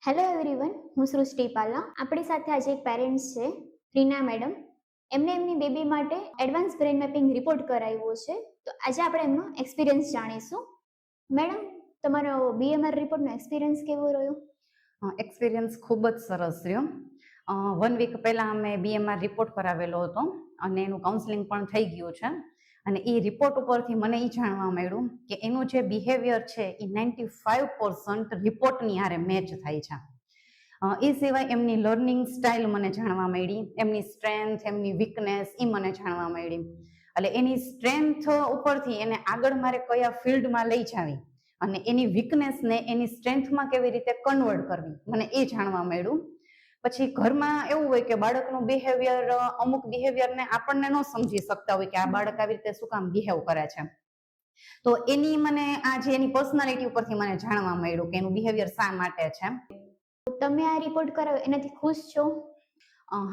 Hello everyone, હું સૃષ્ટિ પાલા. આપણી સાથે આજે એક પેરેન્ટ્સ છે, રીના મેડમ. એમને એમની બેબી માટે એડવાન્સ બ્રેન મેપિંગ રિપોર્ટ કરાવ્યો છે. તો આજે આપણે એમનો એક્સપિરિયન્સ જાણીશું. મેડમ, તમારો બીએમઆર રિપોર્ટનો એક્સપિરિયન્સ કેવો રહ્યો? એક્સપિરિયન્સ ખૂબ જ સરસ રહ્યો. 1 વીક પહેલાં અમે બીએમઆર રિપોર્ટ કરાવેલો હતો અને એનું કાઉન્સેલિંગ પણ થઈ ગયું છે. અને એ રિપોર્ટ ઉપરથી મને એ જાણવા મળ્યું કે એનું જે બિહેવિયર છે એ 95% રિપોર્ટની હારે મેચ થાય છે. એ સિવાય એમની લર્નિંગ સ્ટાઇલ મને જાણવા મળી, એમની સ્ટ્રેન્થ, એમની વીકનેસ એ મને જાણવા મળી. એટલે એની સ્ટ્રેન્થ ઉપરથી એને આગળ મારે કયા ફિલ્ડમાં લઈ જાવી અને એની વીકનેસને એની સ્ટ્રેન્થમાં કેવી રીતે કન્વર્ટ કરવી, મને એ જાણવા મળ્યું. પછી ઘરમાં એવું હોય કે બાળકનું બિહેવિયર, અમુક બિહેવિયરને આપણને ન સમજી શકતા હોય કે આ બાળક આવી રીતે શું કામ બિહેવ કરે છે. તો એની મને આ જે એની પર્સનાલિટી ઉપરથી મને જાણવા મળ્યું કે એનું બિહેવિયર શા માટે છે. તમે આ રિપોર્ટ કરાવ્યો એનાથી ખુશ છો?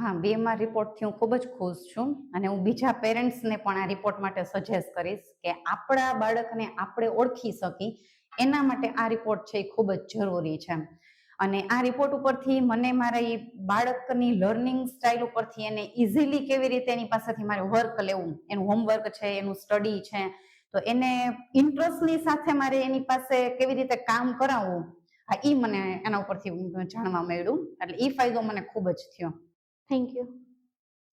હા, બીએમઆર રિપોર્ટથી હું ખૂબ જ ખુશ છું અને હું બીજા પેરેન્ટ્સને પણ આ રિપોર્ટ માટે સજેસ્ટ કરીશ કે આપણા બાળકને આપણે ઓળખી શકી એના માટે આ રિપોર્ટ છે એ ખૂબ જ જરૂરી છે. અને આ રિપોર્ટ ઉપરથી મને મારા એ બાળકની લર્નિંગ સ્ટાઇલ ઉપરથી એને ઇઝીલી કેવી રીતે એની પાસેથી મારે વર્ક લેવું, એનું હોમવર્ક છે, એનું સ્ટડી છે, તો એને ઇન્ટરેસ્ટની સાથે મારે એની પાસે કેવી રીતે કામ કરાવવું, હા, એ મને એના ઉપરથી જાણવા મળ્યું. એટલે એ ફાયદો મને ખૂબ જ થયો. Thank you.